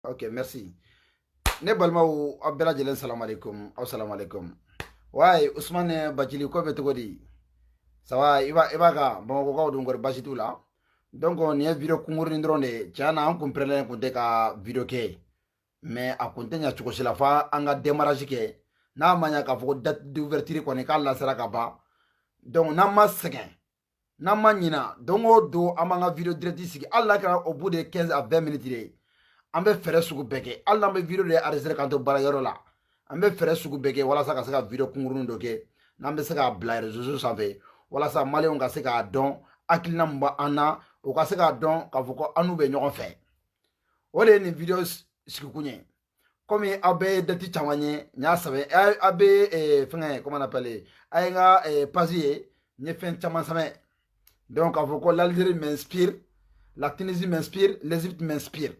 Ok, merci. Ne balmaw aw bɛɛ lajɛlen salam alaikum. Aw salam alaikum. Ouais, Ousmane Bacili ko bɛ cogo di? Ça va, i b'a ka Bamakɔkaw dun kɔri basi t'u la? Donc nin ye video kunkurunin dɔrɔn de ye. Tiɲɛ na an kun pɛrɛnlen kun tɛ ka video kɛ. Mais a kun tɛ ɲa cogo si la f'a an ka démarrage kɛ. N'a ma ɲa k'a fɔ ko date d'ouverture kɔni k'a lasera ka ban. Donc n'an ma sɛgɛn, n'an ma ɲina, don o don an b'an ka video direct sigi. Hali n'a kɛra au bout de 15 à 20 minutes de ye. An bɛ fɛɛrɛ sugu bɛɛ kɛ. Hali n'an bɛ video de enregistrer k'an to baarayɔrɔ la. An bɛ fɛɛrɛ sugu bɛɛ kɛ walasa ka se ka video kunkurunin dɔ kɛ. N'an bɛ se k'a bila réseaux sanfɛ. Walasa maliyɛnw ka se k'a dɔn hakilina min b'an na. O ka se k'a dɔn k'a fɔ ko an n'u bɛ ɲɔgɔn fɛ. O de ye nin video sigikun ye. Komi aw bɛ ye date caman ye, n y'a sɛbɛn. Aw bɛ fɛngɛ comment on appelle, a ye n ka page ye, n ye fɛn caman sɛbɛn. Donc k'a fɔ ko l'Algérie m'inspire, la Tunisie m'inspire, l'Égypte m'inspire.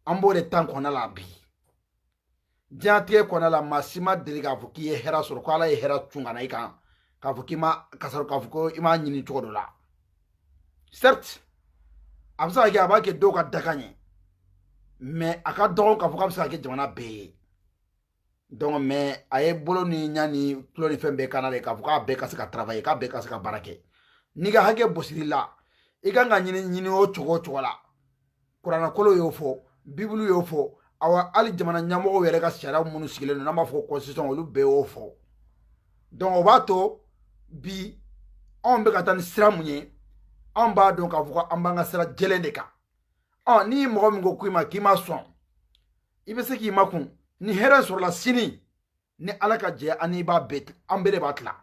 An b'o de temps kɔnɔna la bi. Diɲɛlatigɛ kɔnɔna la maa si ma deli k'a fɔ k'i ye hɛrɛ sɔrɔ, ko Ala ye hɛrɛ cun ka na i kan, k'a fɔ k'i ma kasara, k'a fɔ ko i m'a ɲini cogo dɔ la. Certes, a bɛ se ka kɛ a b'a kɛ dɔw ka dakan ye, mais a ka dɔgɔn k'a fɔ k'a bɛ se ka kɛ jamana bɛɛ ye. Donc mais a ye bolo ni ɲa ni tulo ni fɛn bɛɛ kana de k'a fɔ k'a bɛɛ ka se ka travailler, k'a bɛɛ ka se ka baara kɛ. N'i ka hakɛ bɔsir'i la, i kan ka ɲini o cogo o cogo la. Kuranɛkolo y'o fɔ, Bible y'o fɔ, awa hali jamana ɲɛmɔgɔw yɛrɛ ka sariya minnu sigilen don n'an b'a fɔ ko constitution olu bɛɛ y'o fɔ. Donc o b'a to bi anw bɛ ka taa ni sira mun ye, anw b'a dɔn k'a fɔ ko an b'an ka sira jɛlen de kan. Ni mɔgɔ min ko k'i ma sɔn, i bɛ se k'i makun. Ni hɛrɛ sɔrɔla sini, ni Ala ka jɛ an n'i b'a bɛɛ, an bɛɛ de b'a tila.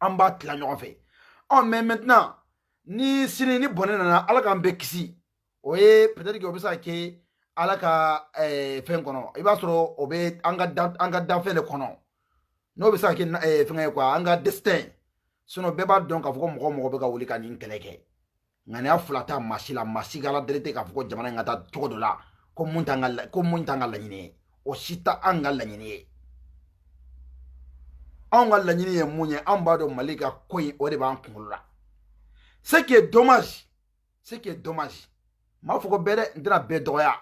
An b'a tila ɲɔgɔn fɛ. Mais maintenant, ni sini ni bɔnɛ nana, Ala k'an bɛɛ kisi. O ye peut-être que o bɛ se ka kɛ Ala ka fɛn kɔnɔ. I b'a sɔrɔ o bɛ an ka danfɛn de kɔnɔ. N'o bɛ se ka kɛ fɛngɛ ye quoi, an ka destin. Sinon bɛɛ b'a dɔn k'a fɔ ko mɔgɔ mɔgɔ bɛ ka wuli ka nin kɛlɛ kɛ. Ŋaniya fila t'a maa si la, maa si ka Ala deli tɛ k'a fɔ ko jamana in ka taa cogo dɔ la, ko mun t'an ka laɲini ye. O si tɛ an ka laɲini ye. Anw ka laɲini ye mun ye, anw b'a dɔn Mali ka ko in o de b'an kunkolo la. Ce qui est dommage, m'a fɔ ko bɛɛ dɛ, n tɛna bɛɛ dɔgɔya.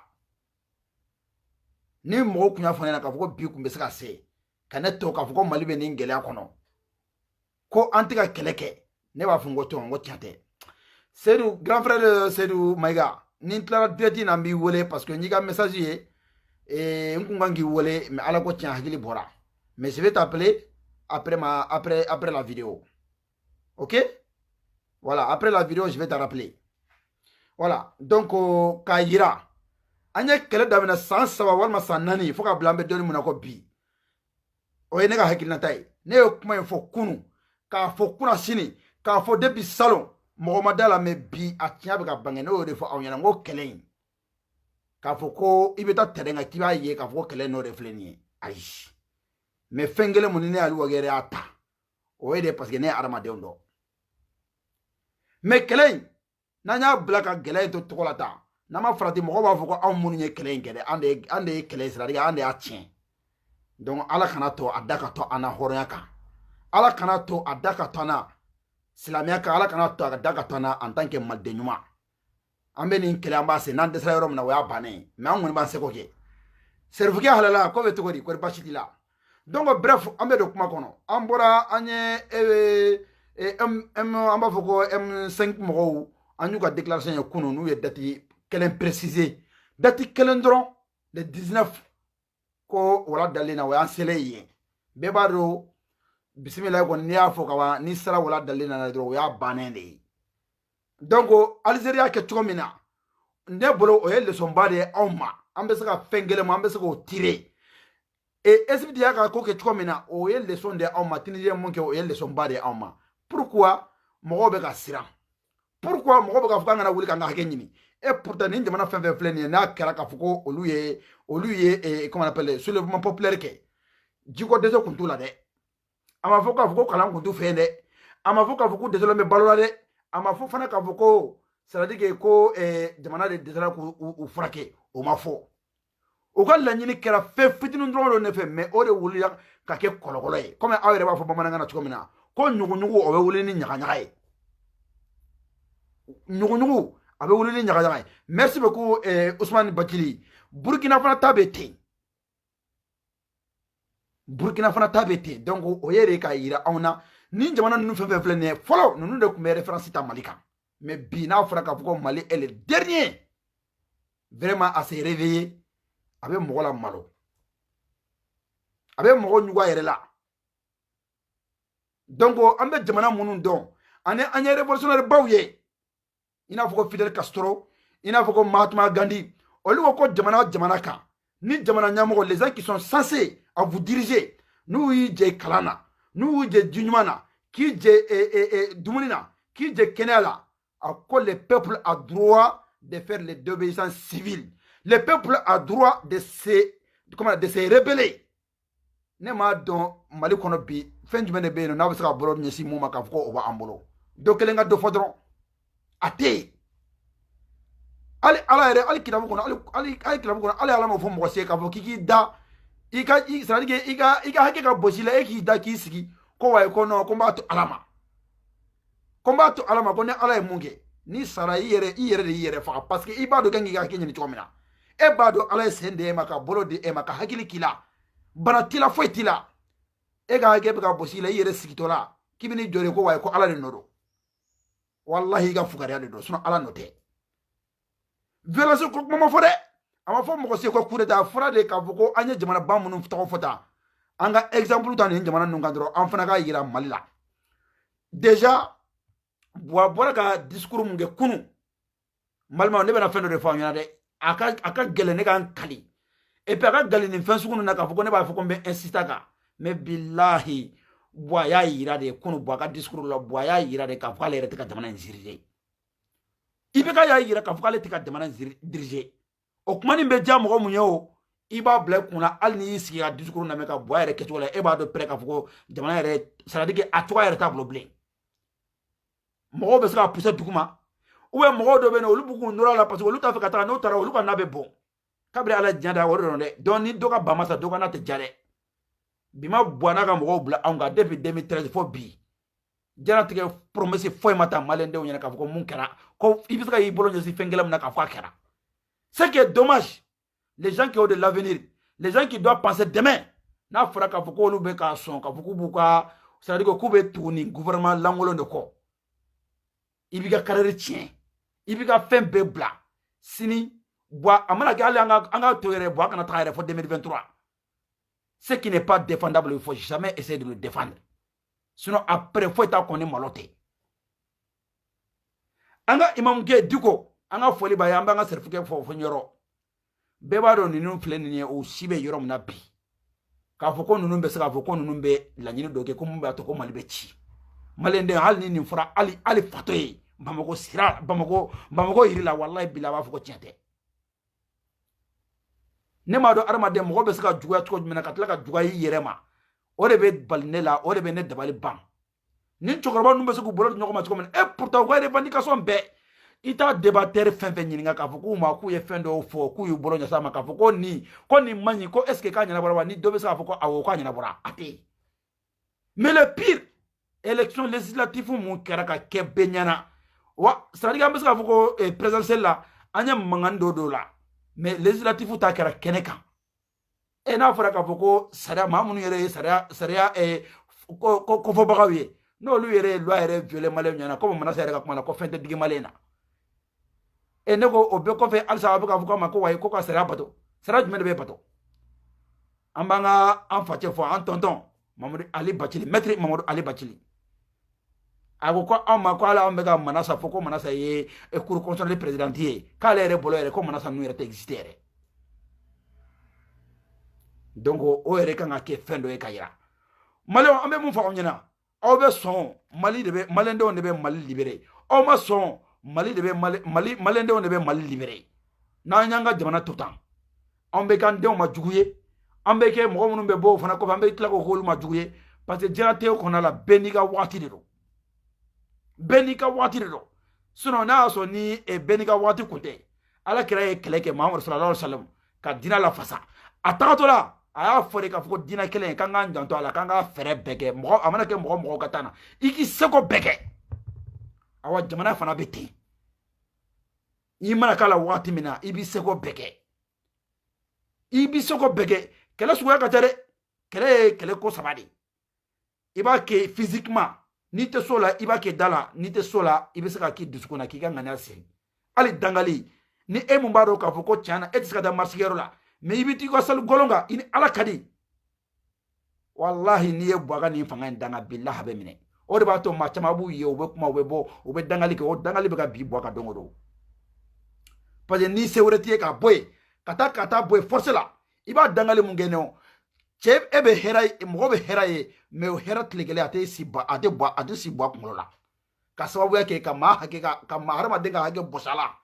Ni mɔgɔw kun y'a fɔ ne ɲɛna k'a fɔ ko bi kun bɛ se ka se, ka ne to k'a fɔ ko Mali bɛ nin gɛlɛya kɔnɔ, ko an tɛ ka kɛlɛ kɛ, ne b'a fɔ n ko to, n ko tiɲɛ tɛ. Seydou, grand frère Seydou Maïga, ni n tilara direct in na n b'i wele parce que n y'i ka message ye, n kun kan k'i wele, mais Ala ko tiɲɛ hakili bɔra. Mais je vais t'appeler après la vidéo. Ok? Voilà, après la vidéo, je vais te rappeler. Voilà, donc k'a yira an ye kɛlɛ daminɛ san 3 walima san 4 fo ka bila an bɛ dɔnni mun na ko bi. O ye ne ka hakilinata ye. Ne ye kuma in fɔ kunu, k'a fɔ kuna sini, k'a fɔ depuis salon, mɔgɔ ma da la, mais bi a tiɲɛ bɛ ka bange. Ne y'o de fɔ aw ɲɛna, n ko kɛlɛ in, k'a fɔ ko i bɛ taa terrain kan k'i b'a ye k'a fɔ ko kɛlɛ n'o de filɛ nin ye. Ayi. Mais fɛn kelen mun ni ne y'ale wagɛrɛ y'a ta, o ye de parce que ne ye hadamadenw dɔn. Mais kɛlɛ in, n'an y'a bila ka gɛlɛya in to tɔgɔ la tan, n'an ma farati mɔgɔw b'a fɔ ko anw minnu ye kɛlɛ in kɛ dɛ, an de ye kɛlɛ sira de, an de y'a tiɲɛ. Donc Ala kana to a da ka to an na hɔrɔnya kan. Ala kana to a da ka to an na silamɛya kan. Ala kana to a da ka to an na en tant que maliden ɲuman. An bɛ nin kɛlɛ an b'a se, n'an dɛsɛra yɔrɔ min na o y'a bannen ye. Mais an kɔni b'an seko kɛ. Serifukɛ halala ko bɛ cogo di? Kɔri basi t'i la? Donc bref, an bɛ don kuma kɔnɔ. An bɔra an ye an b'a fɔ ko M5 mɔgɔw an y'u ka déclaration ye kunun, n'u ye date kelen préciser. Date kelen dɔrɔn, le 19 ko wala dalen na o y'an selen ye. Bɛɛ b'a dɔn bisimilayi kɔni n'i y'a fɔ ka ban, n'i sera wala dalen na dɔrɔn o y'a bannen de ye. Donc Algérie y'a kɛ cogo min na, ne bolo o ye leçon ba de ye anw ma. An bɛ se ka fɛn kelen ma, an bɛ se k'o tirer. Et Égypte y'a ka ko kɛ cogo min na, o ye leçon de ye anw ma. Tunisien mun kɛ o ye leçon ba de ye anw ma. Pourquoi mɔgɔw bɛ ka siran? Pourquoi mɔgɔw bɛ ka fɔ k'an kana wuli k'an ka hakɛ ɲini? Et pourtant nin jamana fɛn fɛn filɛ nin ye, n'a kɛra k'a fɔ ko olu ye comment on appelle soulèvement populaire kɛ, jiko dɛsɛ kun t'u la dɛ. A ma fɔ k'a fɔ ko kalan kun t'u fɛ yen dɛ. A ma fɔ k'a fɔ ko dɛsɛlen bɛ balo la dɛ. A ma fɔ fana k'a fɔ ko c'est à dire que ko jamana de dɛsɛra k'u furakɛ. O ma fɔ. O ka laɲini kɛra fɛn fitinin dɔrɔn de fɛ, mais o de wulila ka kɛ kɔlɔkɔlɔ ye. Comme aw yɛrɛ b'a fɔ bamanankan na cogo min na, ko ɲuguɲugu o bɛ wuli ni ɲagaɲaga ye. Ɲuguɲugu abe wulili nyaga nyaga merci beaucoup Ousmane Bakili Burkina fana tabete Burkina fana tabete donc o yere ka yira awna ni jamana nunu fɛn fɛn filɛ nin ye fɔlɔ nunu de tun bɛ référence ta Mali kan mais bi n'a fɔra k'a fɔ ko Mali est le dernier vraiment à se réveiller a bɛ mɔgɔ la malo a bɛ mɔgɔ ɲugu a yɛrɛ la donc an bɛ jamana minnu dɔn ani an ye révolutionnaire baw ye i n'a fɔ ko Fidel Castro i n'a fɔ ko Mahatma Gandhi olu ko ko jamana kan ni jamana ɲɛmɔgɔ les gens qui sont censés à vous diriger n'u y'i jɛ kalan na n'u y'i jɛ ji ɲuman na k'i jɛ dumuni na k'i jɛ kɛnɛya la a ko le peuple a droit de faire les désobéissances civiles le peuple a droit de se rebeller ne m'a dɔn Mali kɔnɔ bi fɛn jumɛn de bɛ yen n'a bɛ se ka bolo ɲɛsin mun ma k'a fɔ ko o b'an bolo dɔ kelen ka dɔ fɔ dɔrɔn a tɛ yen hali ala yɛrɛ hali kitabu kɔnɔ hali kitabu kɔnɔ hali ala ma fɔ mɔgɔ si ye k'a fɔ k'i k'i da i ka c'est-à-dire i ka hakɛ ka bosi la e k'i da k'i sigi ko wayi ko non ko n b'a to ala ma ko n b'a to ala ma ko ni ala ye mun kɛ ni sara i yɛrɛ de y'i yɛrɛ faga parce que i b'a dɔn kan k'i ka hakɛ ɲini cogo min na e b'a dɔn ala ye sen di e ma ka bolo di e ma ka hakili k'i la bana t'i la foyi t'i la e ka hakɛ bɛ ka bosi la i yɛrɛ sigitɔ la k'i bɛ n'i jɔ de ko wayi ko ala de nɔ don wallahi i ka fugariya de don sinon ala nɔ tɛ violence ko kuma ma fɔ dɛ a ma fɔ mɔgɔ si ko coup d'état fɔra de k'a fɔ ko an ye jamana ba minnu tɔgɔ fɔ tan an ka exemple ta nin jamana ninnu kan dɔrɔn an fana ka yira Mali la déjà Buwa bɔra ka discours mun kɛ kunu Malimaw ne bɛna fɛn dɔ de fɔ aw ɲɛna dɛ a ka gɛlɛn ne k'an kali et puis a ka gɛlɛn nin fɛn sugu ninnu na k'a fɔ ko ne b'a fɔ ko n bɛ insister kan mais billahi Buwa y'a yira de kunu Buwa ka discours la Buwa y'a yira de k'a fɔ k'ale yɛrɛ tɛ ka jamana in diriger IBK y'a yira k'a fɔ k'ale tɛ ka jamana in diriger o kuma nin bɛ diya mɔgɔ mun ye o i b'a bila i kunna hali n'i y'i sigi ka discours lamɛn ka Buwa yɛrɛ kɛcogo la e b'a dɔn pɛrɛ k'a fɔ ko jamana yɛrɛ c'est-à-dire a cogoya yɛrɛ t'a bolo bilen mɔgɔw bɛ se ka pousser dugu ma ou bien mɔgɔw dɔ bɛ yen olu b'u k'u nɔrɔ a la parce que olu t'a fɛ ka taga n'o taara olu ka na bɛ bɔn kabiri ala diɲɛ da o de dɔn dɛ donc ni dɔ ka ban ma sa dɔ ka na tɛ ja dɛ bi ma Buwa n'a ka mɔgɔw bila anw kan depuis 2013 fo bi diɲɛlatigɛ promesse foyi ma ta maliyɛndenw ɲɛna k'a fɔ ko mun kɛra ko i bɛ se ka y'i bolo ɲɛsin fɛn kelen min na k'a fɔ a kɛra ce qui est dommage les gens qui ont de l'avenir les gens qui doivent penser demain n'a fɔra k'a fɔ ko olu bɛ k'a sɔn k'a fɔ k'u b'u ka c'est-à-dire k'u bɛ tugu nin gouvernement lankolon de kɔ i b'i ka carrière tiɲɛ i b'i ka fɛn bɛɛ bila sini Buwa a mana kɛ hali an ka to yɛrɛ Buwa kana taga yɛrɛ fɔ 2023 ce qui n'est pas défendable il faut jamais essayer de le défendre sinon après foyi t'a kɔn ni malo tɛ an ka imamukɛ Diko an ka foli b'a ye an b'an ka sɛrifikɛ fɔ yɔrɔ bɛɛ b'a dɔn ninnu filɛ nin ye o si bɛ yɔrɔ min na bi k'a fɔ ko ninnu bɛ se k'a fɔ ko ninnu bɛ laɲini dɔ kɛ ko mun b'a to ko Mali bɛ ci maliyɛnden hali ni nin fɔra hali fatɔ ye Bamako yiri la wallahi bila b'a fɔ ko tiɲɛ tɛ ne m'a dɔn adamaden mɔgɔ bɛ se ka juguya cogo jumɛn na ka tila ka juguya i yɛrɛ ma o de bɛ bali ne la o de bɛ ne dabali ban ni cɛkɔrɔba ninnu bɛ se k'u bolo di ɲɔgɔn ma cogo min na pourtant u ka revendication bɛɛ i t'a débatteur fɛn fɛn ɲininka k'a fɔ k'u ma k'u ye fɛn dɔw fɔ k'u y'u bolo ɲɛsin a ma k'a fɔ ko nin man ɲi ko est ce que k'a ɲɛnabɔra wa ni dɔ bɛ se k'a fɔ ko awɔ k'a ɲɛnabɔra a tɛ yen mais le pire élection législative mun kɛra ka kɛ bɛɛ ɲɛna wa c'est à dire an bɛ se k'a fɔ ko présidentielle la an ye mankan dɔ la mais législative ta kɛra kɛnɛ kan n'a fɔra k'a fɔ ko sariya maa minnu yɛrɛ ye sariya kɔfɔbagaw ye n'olu yɛrɛ ye loi yɛrɛ violer maliyɛnw ɲɛna komi Manasa yɛrɛ ka kuma na ko fɛn tɛ digi maliyɛn na ne ko o bɛɛ kɔfɛ halisa a bɛ k'a fɔ k'a ma ko wayi ko ka sariya bato sariya jumɛn de bɛ bato an b'an ka an facɛ fɔ an tonton Mamadou Ali Bacili maître Mamadou Ali Bacili a ko anw ma ko ala anw bɛ ka Manasa fɔ ko Manasa ye cour constitutionnelle présidente ye k'ale yɛrɛ bolo yɛrɛ ko Manasa ninnu yɛrɛ tɛ exister yɛrɛ donc o yɛrɛ kan ka kɛ fɛn dɔ ye ka yira maliyɛnw an bɛ mun fɔ aw ɲɛna aw bɛ sɔn maliyɛndenw de bɛ Mali libérer aw ma sɔn maliyɛndenw de bɛ Mali libérer n'an y'an ka jamana to tan an bɛ k'an denw ma jugu ye an bɛ kɛ mɔgɔ minnu bɛ bɔ o fana kɔfɛ an bɛ tila k'o k'olu ma jugu ye parce que diɲɛlatigɛ kɔnɔna la bɛɛ n'i ka waati de don bɛɛ n'i ka waati de don sinon n'a y'a sɔrɔ ni bɛɛ n'i ka waati kun tɛ ala kɛra ye kɛlɛ kɛ Mahamadu sallallahu alaihi wa sallam ka diinɛ lafasa a tagatɔ la a y'a fɔ de k'a fɔ ko diinɛ kelen k'an k'an janto a la k'an ka fɛɛrɛ bɛɛ kɛ mɔgɔ a mana kɛ mɔgɔ ka taa na i k'i seko bɛɛ kɛ awa jamana fana bɛ ten i mana kala wagati mina i b'i seko bɛɛ kɛ i b'i seko bɛɛ kɛ kɛlɛ suguya ka ca dɛ kɛlɛ ye kɛlɛ ko saba de i b'a kɛ physiquement n'i tɛ so la i b'a kɛ da la n'i tɛ so la i bɛ se ka k'i dusukun na k'i ka ŋaniya siri hali dangali ni e mun b'a dɔn k'a fɔ ko tiɲɛ na e tɛ se ka taa marsikɛyɔrɔ la mais i bɛ t'i ka sali gɔlɔn kan i ni ala ka di wallahi n'i ye buwaga nin fanga in danga billahi a bɛ minɛ o de b'a to maa caman b'u ye u bɛ kuma u bɛ bɔ u bɛ dangali kɛ o dangali bɛ ka bi buwaga don o don parce que n'i se wɛrɛ t'i ye ka bɔ yen ka taa bɔ yen force la i b'a dangali mun kɛ nɔ cɛ e bɛ hɛrɛ ye mɔgɔ bɛ hɛrɛ ye mais o hɛrɛ tile kelen a tɛ si bɔ a tɛ si bɔ a kunkolo la ka sababuya kɛ ka maa hakɛ ka maa hadamaden ka hakɛ bɔsa la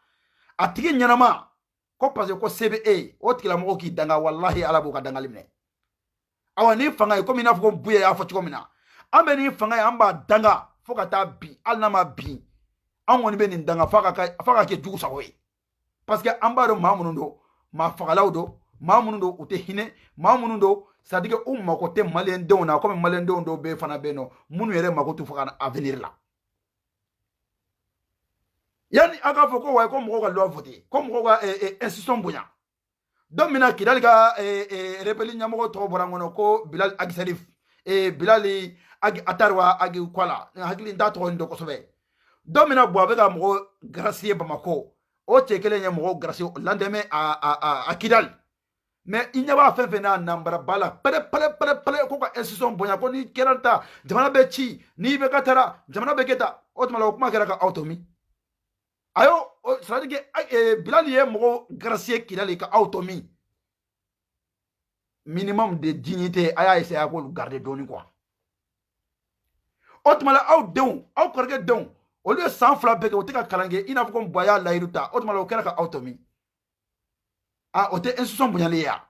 a tigi ɲɛnama ko parce que ko se bɛ e ye o tigilamɔgɔ k'i danga wallahi ala b'o ka dangali minɛ awa ni fanga ye komi i n'a fɔ ko buye y'a fɔ cogo min na an bɛ ni fanga ye an b'a danga fo ka taa bin hali n'a ma bin an kɔni bɛ nin danga f'a ka kɛ jugu sago ye parce que an b'a dɔn maa minnu don maa fagalaw don maa minnu don u tɛ hinɛ maa minnu don c'est à dire u mako tɛ maliyɛndenw na komi maliyɛndenw dɔw bɛ fana bɛ yen nɔ minnu yɛrɛ mako t'u fɔ ka avenir la yani an k'a fɔ ko wayi ko mɔgɔw ka loi voter ko mɔgɔw ka institution bonya don min na Kidali ka rebelle ɲɛmɔgɔ tɔgɔ bɔra n kɔnɔ ko Bilal Agi Salif Bilali Agi Atarwa Agi Kwala hakili n t'a tɔgɔ in dɔn kosɛbɛ don min na bon a bɛ ka mɔgɔ gracier Bamako o cɛ kelen ye mɔgɔ gracier o lendemain à Kidali mais i ɲɛ b'a fɛn fɛn n'a nanbara ba la pɛrɛ ko ka institution bonya ko ni kɛra ta jamana bɛ ci n'i bɛ ka taara jamana bɛ kɛ ta o tuma la o kuma kɛra ka aw to min ayo c'est à dire que Bilal ye mɔgɔ gracier Kidali ka aw to min minimum de dignité a y'a essayer a k'olu garder dɔɔni quoi o tuma la aw denw aw kɔrɔkɛ denw olu ye san 2 bɛɛ kɛ o tɛ ka kalan kɛ i n'a fɔ ko mɔgɔ y'a layidu ta o tuma la o kɛra ka aw to min o tɛ institution bonyali ye ya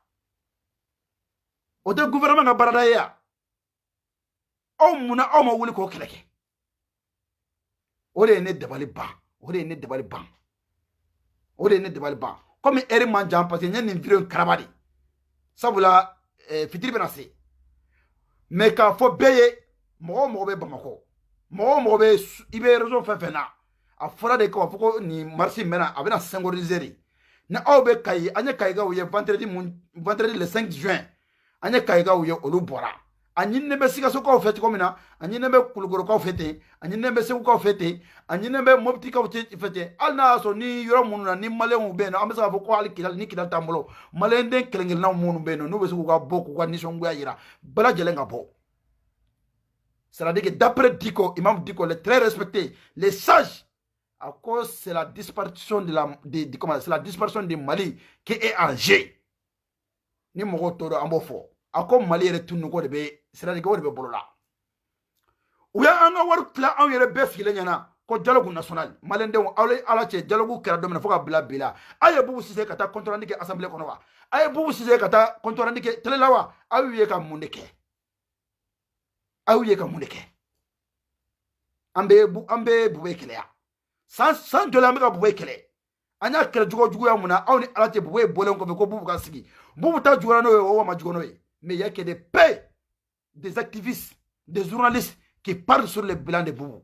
o tɛ gouvernement ka baarada ye ya aw munna aw ma wuli k'o kɛlɛ kɛ o de ye ne dabali ban o de ye ne dabali ban o de ye ne dabali ban komi heure man jan parce que n ye nin video in karaba de sabula fitiri bɛna se mais k'a fɔ bɛɛ ye mɔgɔ o mɔgɔ bɛ Bamakɔ mɔgɔ o mɔgɔ bɛ i bɛ réseau fɛn fɛn na a fɔra de k'a fɔ ko nin marche in bɛna a bɛna synchroniser de ni aw bɛ Kayi an ye Kayikaw ye vendredi le 5 juin an ye Kayikaw ye olu bɔra a ɲininen bɛ Sikasokaw fɛ cogo min na a ɲininen bɛ Kulukorokaw fɛ ten a ɲininen bɛ Segukaw fɛ ten a ɲininen bɛ Moptikaw fɛ ten hali n'a y'a sɔrɔ ni yɔrɔ minnu na ni maliyɛnw bɛ yen nɔ an bɛ se k'a fɔ ko hali Kidali ni Kidali t'an bolo maliyɛnden kelen-kelennaw minnu bɛ yen nɔ n'u bɛ se k'u ka bɔ k'u ka nisɔngoya jira bɛɛ lajɛlen ka bɔ c'est-à-dire que d'après Diko Imam Diko le très respecté les sages à cause c'est la disparition c'est la disparition du Mali qui est en jeu ni mɔgɔw t'o dɔn an b'o fɔ a ko Mali yɛrɛ tunu ko de bɛ c'est-à-dire que o de bɛ bolo la u y'an ka wari tila anw yɛrɛ bɛɛ sigilen ɲɛna ko dialogue national maliyɛndenw aw ye ala cɛ dialogue kɛra don min na fo ka bila bi la a ye Bubu Sise ka taa compte rendu kɛ assemblée kɔnɔ wa a ye Bubu Sise ka taa compte rendu kɛ télé la wa aw y'u ye ka mun de kɛ aw y'u ye ka mun de kɛ an bɛ Bube kɛlɛya san joli an bɛ ka Bube kɛlɛ an y'a kɛlɛ juguya mun na aw ni ala cɛ Bube ye bɔlen kɔfɛ ko Bubu ka sigi Bubu ta juguyara n'o ye o ma jugu n'o ye mais il y a que des paix des activistes des journalistes qui parlent sur le bilan de Bubu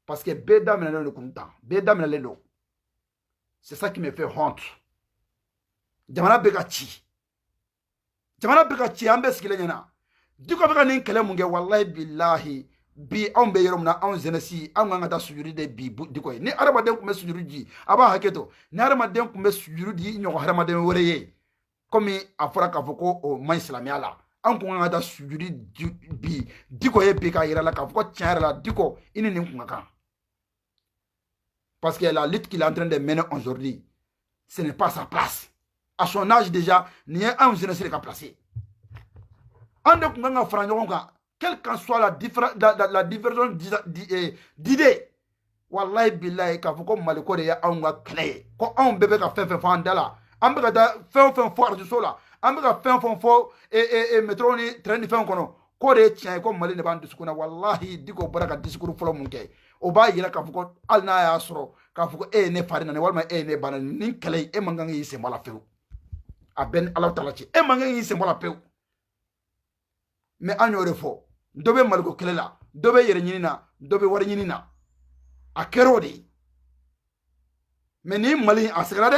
parce que bɛɛ daminɛlen don kun tan bɛɛ daminɛlen don c'est ça qui me fait honte jamana bɛ ka ci an bɛɛ sigilen ɲɛna Diko bɛ ka nin kɛlɛ mun kɛ wallahi billahi bi anw bɛ yɔrɔ min na anw jeunesse anw kan ka taa sujudi de bi Diko ye ni hadamaden tun bɛ sujudi di a b'a hakɛ to ni hadamaden tun bɛ sujudi di ɲɔgɔn hadamaden wɛrɛ ye komi a fɔra k'a fɔ ko o man ɲi silamɛya la an kun kan ka taa sujudi bi Diko ye bi k'a yira la k'a fɔ ko tiɲɛ yɛrɛ la Diko i ni nin kun ka kan parce que la lutte qu'il est en train de mener aujourd'hui ce n'est pas sa place à son âge déjà ni ye anw jeunesse de ka placer an de kun kan ka fara ɲɔgɔn kan quelle qu'en soit la divergence d'idées wallahi billahi k'a fɔ ko Mali ko de ye anw ka kɛlɛ ye ko anw bɛɛ bɛ ka fɛn fɛn fɔ an da la an bɛ ka taa fɛn o fɛn fɔ arajo la an bɛ ka fɛn o fɛn fɔ métro ni train ni fɛn kɔnɔ k'o de ye tiɲɛ ye ko Mali de b'an dusukun na wallahi Diko bɔra ka discours fɔlɔ mun kɛ o b'a yira k'a fɔ ko hali n'a y'a sɔrɔ k'a fɔ ko e ye ne fari nani walima e ye ne ba nani nin kɛlɛ e man kan k'i sen bɔ a la pewu a bɛɛ ni Ala tala cɛ e man kan k'i sen bɔ a la pewu mais an y'o de fɔ dɔ bɛ Maliko kɛlɛ la dɔ bɛ yɛrɛ ɲini na dɔ bɛ wari ɲini na a kɛra o de ye mais ni mali a sigara de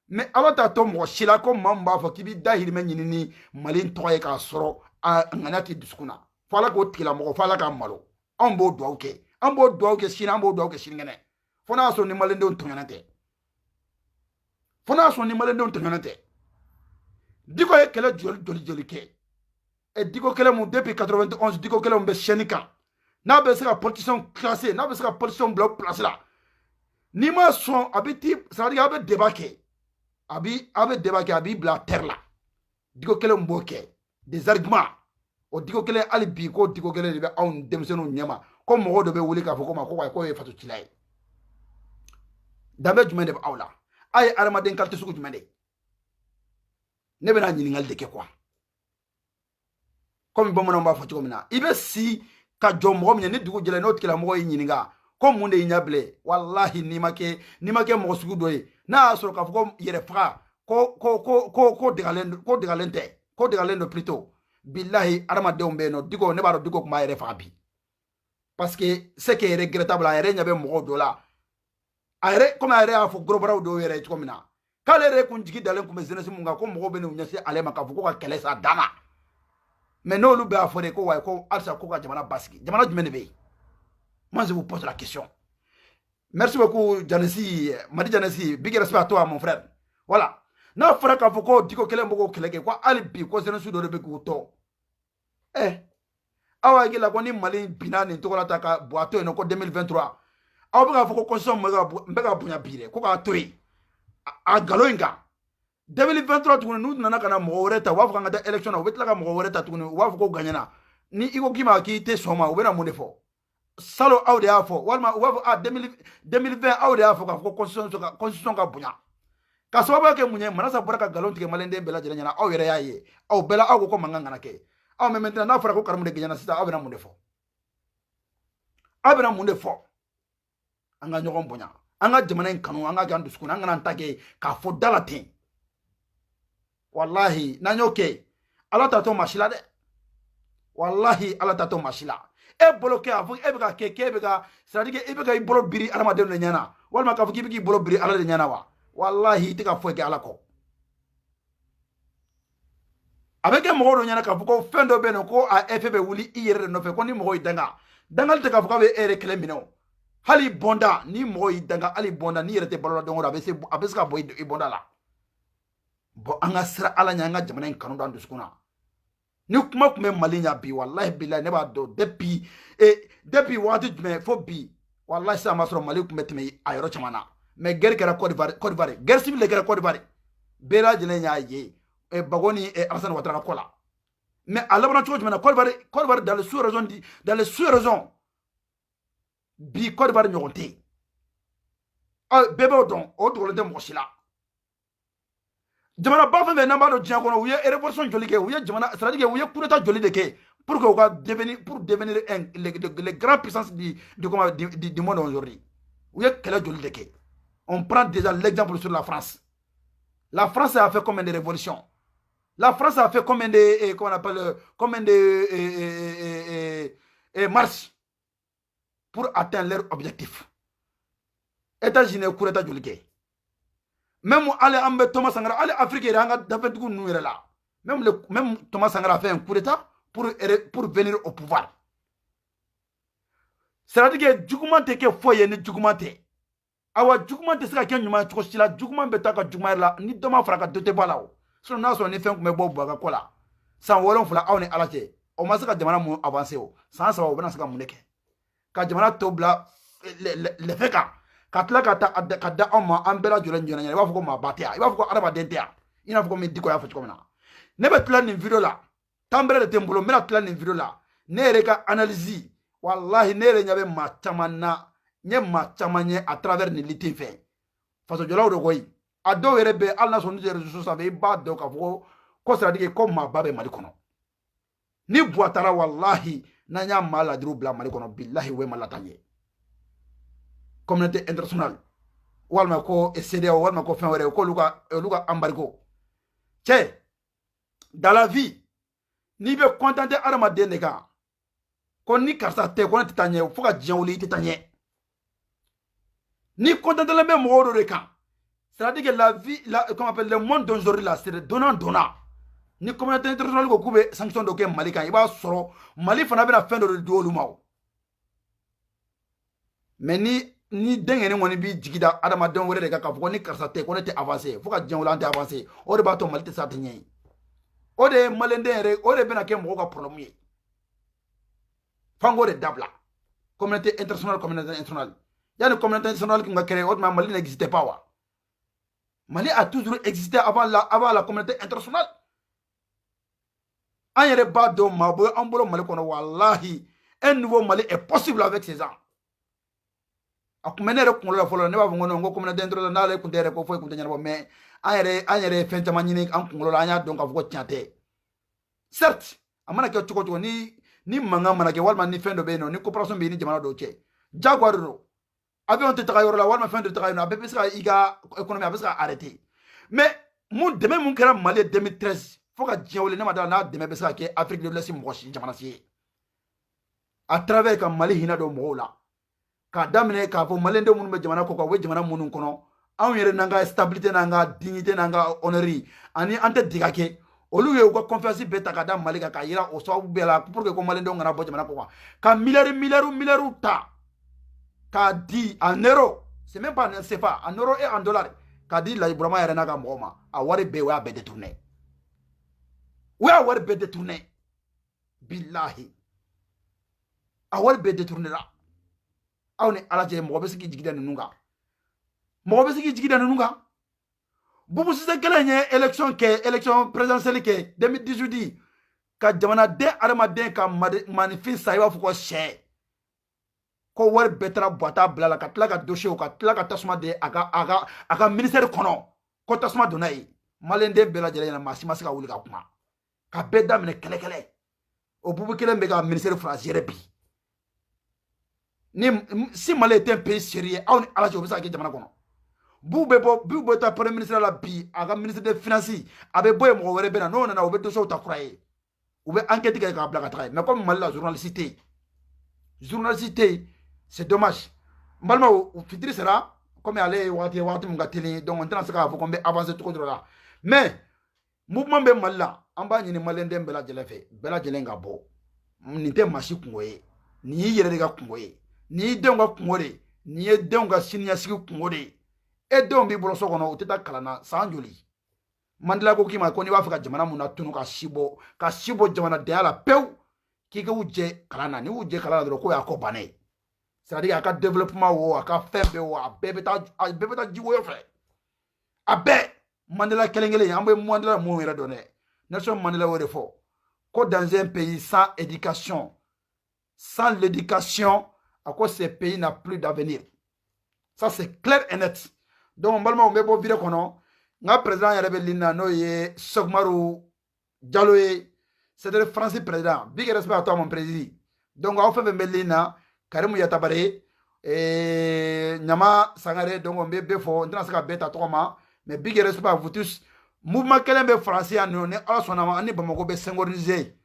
mais ala ta to mo shila ko mamba fo kibi dahir men ni mali toye ka soro a ngana ti duskuna fala ko tila mo fala ka malo on bo do ke shina on bo do ke shingene fona so ni mali ndon tonyanate fona so ni mali ndon tonyanate diko e kele joli ke et diko kele mu depuis 91 diko kele mu be shenika n'a be se ka position classée n'a be se ka position bloc placé là ni ma son abiti ça veut dire abe débat ke abe débat ke abi bla terre là diko kele mbo ke des arguments o diko kele ali bi ko diko kele be on demsenu nyama ko mo do be wuli ka foko ma ko e fatu tilay dambe jumende be awla ay armaden kalte suku jumende ne bena nyiningal de ke quoi comme bomono mba fati ko mina ibe si ka jom mo ni dugu jele no tikila mo yininga ko munde yinyable wallahi ni make mo sugu doye na so ka foko yere fra ko degalendo plutôt billahi armade ombe no digo ne baro digo kuma yere fa bi parce que c'est que regrettable ayre nyabe mo do la ayre comme ayre a fo gros bras do yere ko mina kale re kun jigi dalen kuma jeunesse munga ko mo be ne unyase ale maka foko ka kele sa dana mais non, l'oubli a fait quoi, Alsa Koka Jamana Baski. Jamana Djumene. Moi, je vous pose la question. Merci beaucoup, Janesi, Madi Janesi. Big respect à toi, mon frère. Voilà. Na fera ka foko diko kele moko keleke kwa alibi ko sene su do be kuto. Awa gila ko ni mali binani to la taka boato en ko 2023. Awa be ka foko constitution mbega bunya bire ko ka toyi. A galoinga. 2023 tukuni nu nana kana mo woreta wafu kanga da election na wetla ka mo woreta tukuni wafu ko ganyana ni iko kima ki te soma ubena mo defo salo awde afo walma wafu a 2020 awde afo ka ko constitution ka bunya ka sababu ke munye manasa boraka galon tike malende bela jela nyana aw yere yaye aw bela aw ko manganga na ke aw me maintenant na fara ko karamu de ganyana sita abena mo defo anga nyogon bunya anga jamana en kanu anga gandu skuna anga nan take ka fo dalatin wallahi nanyoke ala tato machila de wallahi ala tato machila e bloqué avu e bega keke bega c'est-à-dire e bega ibolo biri ala madem le nyana walma ka fuki bigi ibolo biri ala le nyana wa wallahi tika foke ala ko avec mo do nyana ka fuko fendo beno ko a FB wuli iyere no fe ko ni mo idanga dangal te ka fuka be ere klembino hali bonda ni mo idanga ali bonda ni rete balola dongo abeska boy bonda la bo anga sira ala nyanga jamana kanu dan duskuna ni kuma kuma malinya bi wallahi billahi ne ba do depuis wati me fo bi wallahi sa masro mali kuma teme ayro chamana me ger kera Côte d'Ivoire ger civil kera Côte d'Ivoire bela jene nya ye e bagoni e Alassane Ouattara kola mais ala bana chojo mena Côte d'Ivoire dans le sous-région bi Côte d'Ivoire nyogonte bebe odon o dolonde mo sila jamana ba fe na ba do jian kono uye révolution joli ke uye jamana c'est-à-dire uye coup d'état joli de ke pour que on va devenir les grandes puissances du monde aujourd'hui uye quelle joli de ke on prend déjà l'exemple sur la France. La France a fait combien de révolutions? La France a fait combien de comment on appelle combien de marches pour atteindre leur objectif? États-Unis coup d'état joli ke même allez Ambe Thomas Sankara, allez Afrique, là. Même Thomas Sankara a fait un coup d'état pour venir au pouvoir. C'est-à-dire que Djoukoumante ke foye ni Djoukoumante. Awa Djoukoumante sera ken nyuma chokosila Djoukoumante betaka Djoukoumante la ni doma fraka dote balao. So na so ni fen kume bo baga kola. San wolon fula awni alaje. O masaka jamana mu avancer o. San sa obana saka muneke. Ka jamana tobla le feka. Katla kada oma ambela julen jona nyane wafuko mabatea wafuko araba dentea ina fuko mi diko ya fuko mena ne be plan ni video la tambere de tembulo mena plan ni video la ne reka analyse wallahi ne re nyabe machamana nye machamanye à travers ni litin fait faso jola do koy ado werebe alna so ni réseaux sociaux be ba do ka fuko ko sera dige ko mababe malikono ni boatara wallahi na nya mala dru bla malikono billahi we malatanye communauté internationale walma ko CEDEAO walma ko fen wéré ko luka embargo che dans la vie ni be contenté arama de nega ko ni karsa te ko titanye fuka jiawli titanye Ni contenté le même mot de camp. C'est-à-dire que la vie, comment on appelle le monde d'aujourd'hui là, c'est de donnant. Ni communauté internationale ko kube sanction do ke Mali kan iba soro Mali fana bena fin do olu maw. Mais ni dengene ngoni bi jigida adama don wore de ka fo ni karsa te ko ne te avancer fo ka dien wala ante avancer o de ba to Mali te sa te nyei o de malende re o de bena ke mo ka problème yi fango de dabla communauté internationale yani communauté internationale qui m'a créé autrement Mali n'existait pas wa. Mali a toujours existé avant la communauté internationale. Un yere ba do mabo en bolo Mali kono wallahi un nouveau Mali est possible avec ces gens. Akumene ko la folo ne ba ngono ngo communauté internationale le kuntere ko foi kuntanya bo mais un yere fenta manyini an kunlo la anya donc afuko tiante. Certes amana ke choko ni manga mana ke walma ni fendo be no ni coopération be ni jamana do che. Jaguaro avion te travailleur la walma fin de travail na be pesa iga économie a pesa arrêter. Mais mon demain mon kera Mali 2013 faut que diawle ne madala na demain pesa ke Afrique de l'Ouest mo shi jamana si à travers ka Mali hina do mo la ka damine ka fo Mali ndo mun be jamana ko ko we jamana munun kono an yere nanga stabilité nanga dignité nanga honoré ani ante digake olu ye ko confiance be ta ka da Mali ka yira o so be la pour que ko Mali ndo ngana bo jamana ko ka milliard ta ka di en euro c'est même pas c'est pas en euro et en dollars ka di la ibrama yere naga moma a wari be wa be détourner wa wari be détourner billahi a wari be détourner la awni alaje mo be sigi jigida nunga bubu sise kelenye élection présidentielle ke 2018 ka jamana de arama de ka manifeste sa iba fuko she ko wari betra boita blala ka tla ka dossier ka tla ka tasuma de aga ministère kono ko tasuma donai malende bela jele na masima sika wuli ka kuma ka beda mine kele o bubu kelen be ka ministère français bi ni si Mali était un pays sérieux on ala jo bisa ke jamana kono bu ta premier ministre la bi aga ministre des finances abe boy mo wore bena non na obe dossier ta croyer ou be enquête ka bla ka travail mais comme Mali la journalistique c'est dommage. Mbalma ou fitri sera comme aller wati mungatili donc on tient ça faut qu'on be avancer tout là. Mais mouvement be Mali amba ni malende bela jelefe bela jelenga bo. Ni te mashi kungoye. Ni yere de ga kungoye. Ni denga kungore. Ni denga sinya sigi kungore. E don bi bolo sokono uteta kalana sanjoli. Mandela ko kima ko ni wa fika jamana muna tunu ka shibo jamana de ala pew kike uje kalana ni uje kalana dro ko ya ko bane. C'est-à-dire aka développement wo aka fembe wo bebeta jiwo yo frère. Abe Mandela kelengele ambe Mandela mo wera donné. Nelson Mandela wo defo. Ko dans un pays sans éducation, sans l'éducation, à quoi ce pays n'a plus d'avenir. Ça c'est clair et net. Donc mbalma o mebo vire kono nga président ya rebelina no ye Sogmaru Diallo c'est le français président. Big respect à toi mon président. Donc on fait Belina Karimou Yatabare Nyama Sangare donc on befo on transaka beta toma mais big respect à vous tous. Mouvement kelembe français no ne ala sonama ani bamako be synchronisé.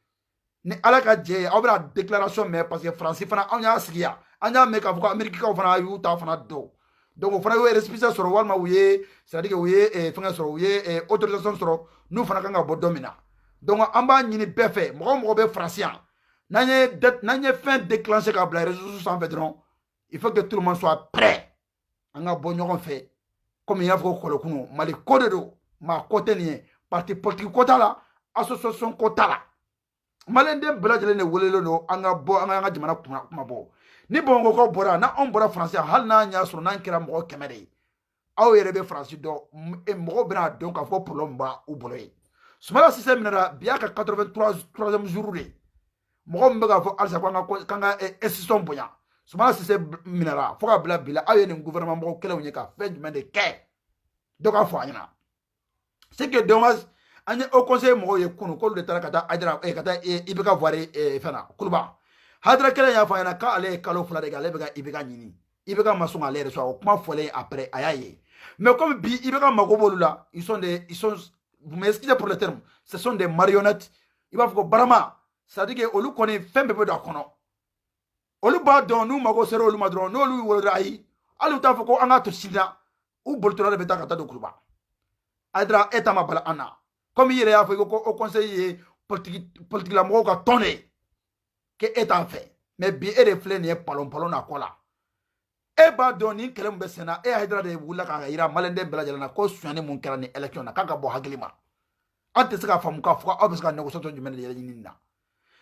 Ni ala ka je obra déclaration mais parce que français fana anya sigia anya me ka fuko Amérique ka fana yu ta fana do. Donc on fana yo responsable sur walma ouye c'est-à-dire que ouye fanga sur ouye autorisation sur nous fana kanga bo domina. Donc amba nyini befe mo be français nanye fin déclencher ka bla réseaux sociaux en fait il faut que tout le monde soit prêt anga bo ñogon fait comme il y a ko ko kuno mali code do ma côté ni parti politique kota la association kota la malende bla jele ne wolelo no anga jamana kuma bo ni bongo ko bora na on bora français hal na nya sur nan kira mo kemede aw yere be français do e mo bra donc a fo problème ba ou boloy sumala système minara biaka 83e jour de mo mbe ga fo alsa kanga institution bonya sumala système minara fo ka bla bila aw yene gouvernement mo kele wonye ka fait du de ke donc a fo anyana c'est que dommage anya au conseil mo ye kunu ko de tarakata adra kata ibeka voir fana kulba hadra kele ya fa yana ka ale kalo fula de ga lebega ibeka nyini ibeka masonga lere so kuma folé après ayaye mais comme bi ibeka magobolula ils sont vous m'excusez pour le terme ce sont des marionnettes il va faut barama ça dit que olu connaît fin peu de kono olu ba don nous mago sero olu madron no olu worai ali t'a fɔ ko an ka to sida u bolotɔla de bɛ taa ka taa don kuruba Haidara e ta ma bala an na comme i yɛrɛ y'a fɔ i ko au conseil ye politique la mɔgɔw ka tɔn de ye ke e t'a fɛ mais bi e de filɛ nin ye palon na kɔ la e b'a dɔn nin kɛlɛ min bɛ sen na e Haidara de wulila k'a yira maliyɛnden bɛɛ lajɛlen na ko sonyani mun kɛra ni élection na k'a ka bɔ hakili ma an tɛ se k'a faamu k'a fɔ ko aw bɛ se ka négociation jumɛn de yɛrɛ ɲini na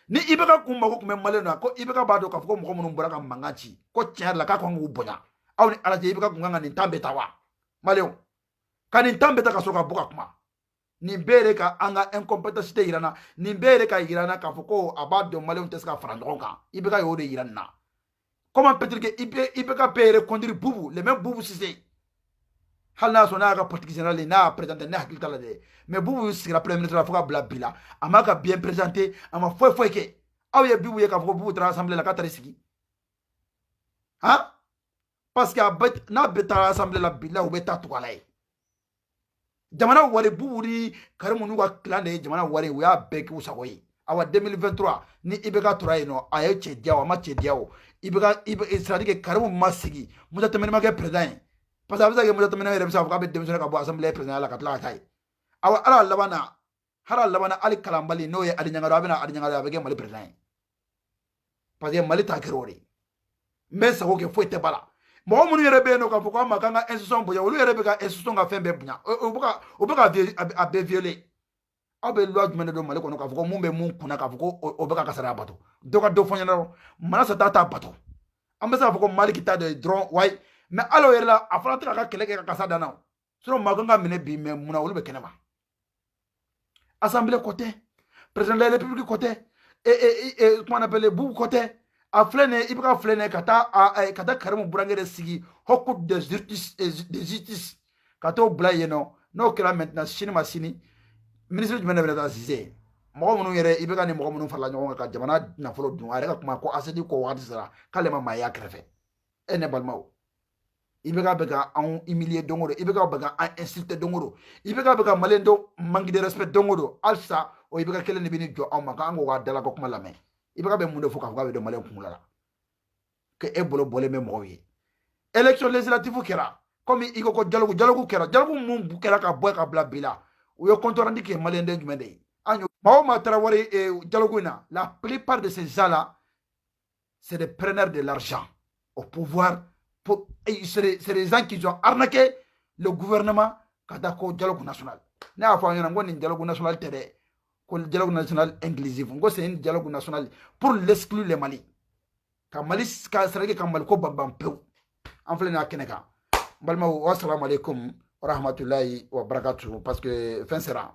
ni IBK kun mago kun bɛ maliyɛn na ko IBK b'a dɔn k'a fɔ ko mɔgɔ minnu bɔra ka mankan ci ko tiɲɛ yɛrɛ la k'a kan k'u bonya aw ni ala cɛ IBK kun kan ka nin tan bɛɛ ta wa maliyɛnw ka nin tan bɛɛ ta ka sɔrɔ ka bɔ ka kuma nin bɛɛ de ka an ka incompétence yira na nin bɛɛ de ka yira na k'a fɔ ko a b'a dɔn maliyɛnw tɛ se ka fara ɲɔgɔn kan IBK y'o de yira nin na comment peut-il que IBK peut reconduire Boubou le même Boubou Cissé hali n'a sɔrɔ n'a ka politique générale n'a y'a présenté ne hakili t'a la dɛ mais Boubou sigira premier ministre la fo ka bila bi la a ma ka bien présenté a ma foyi foyi kɛ aw ye Boubou ye k'a fɔ ko Boubou taara assemblée la k'a taara i sigi han parce que n'a bɛ taa assemblée la bi la u bɛ taa tugu a la ye jamana wari Boubou ni Karimu n'u ka clan de ye jamana wari u y'a bɛɛ k'u sago ye awa 2023 ni IBK tora yen nɔ a ye cɛ diya o a ma cɛ diya o IBK c'est-à-dire que Karimu ma sigi Musa Tɛmɛni ma kɛ président ye parce que a bɛ se ka kɛ Musa Tɛmɛni yɛrɛ bɛ se k'a fɔ k'a bɛ démissionner ka bɔ assemblée président la ka tila ka taa ye awa ala laban na hali kalanbali n'o ye Adi Ɲangaro a bɛna Adi Ɲangaro a bɛ kɛ Mali président ye parce que Mali ta kɛra o de ye n bɛ sago kɛ foyi tɛ ba la mɔgɔ minnu yɛrɛ bɛ yen nɔ k'a fɔ k'an ma k'an ka institution bonya olu yɛrɛ bɛ ka institution ka fɛn bɛɛ bonya o bɛ ka a bɛɛ violer aw bɛ loi jumɛn de don Mali kɔnɔ k'a fɔ ko mun bɛ mun kunna k'a fɔ ko o bɛ ka sariya bato dɔ ka dɔ fɔ ɲɛna dɔrɔn Manasa t'a bato an bɛ se k'a fɔ ko Mali kita de dɔrɔn wayi mais hali o yɛrɛ la a fana tɛ k'a ka kɛlɛ kɛ ka kasa dan na sinon maa kan ka minɛ bi mais munna olu bɛ kɛnɛ ma assemblée ko tɛ président de la république ko tɛ comment on appelle Boubou ko tɛ a filɛ nin ye IBK filɛ nin ye ka taa Karimu Burankɛ sigi haute cour de justice ka t'o bila yen nɔ n'o kɛra maintenant sini ma sini ministre jumɛn de bɛ taa Cissé mɔgɔ minnu yɛrɛ IBK ni mɔgɔ minnu farala ɲɔgɔn kan ka jamana nafolo dun a yɛrɛ ka kuma ko ACD ko waati sera k'ale ma maa y'a kɛrɛfɛ e ne balimaw IBK bɛ ka anw humilier don o don IBK bɛ ka an insulter don o don IBK bɛ ka maliyɛn dɔw manque de respect don o don halisa o IBK kelen de bɛ nin jɔ anw ma k'an k'o ka dalako kuma lamɛn IBK bɛ mun de fɔ k'a fɔ k'a bɛ don maliyɛn kunkolo la que e bolo bɔlen bɛ mɔgɔw ye élection législative kɛra comme i ko ko dialogue kɛra dialogue mun kɛra ka bɔ ka bila bi la u ye compte rendu kɛ maliyɛnden jumɛn de ye an maa o maa taara wari dialogue in na la plupart de ces gens là c'est des preneurs de l'argent au pouvoir c'est des gens qui ont arnaqué le gouvernement ka taa ko dialogue national ne y'a fɔ an ɲɛna n ko nin dialogue national tɛ dɛ ko dialogue national inclusif n ko c'est une dialogue national pour l'exclure le Mali ka Mali ka c'est-à-dire ka Mali ko ban pewu an filɛ nin a kɛnɛ kan n balimaw wassalamu alaikum wa rahmatulahi wa barakatuhu parce que fɛn sera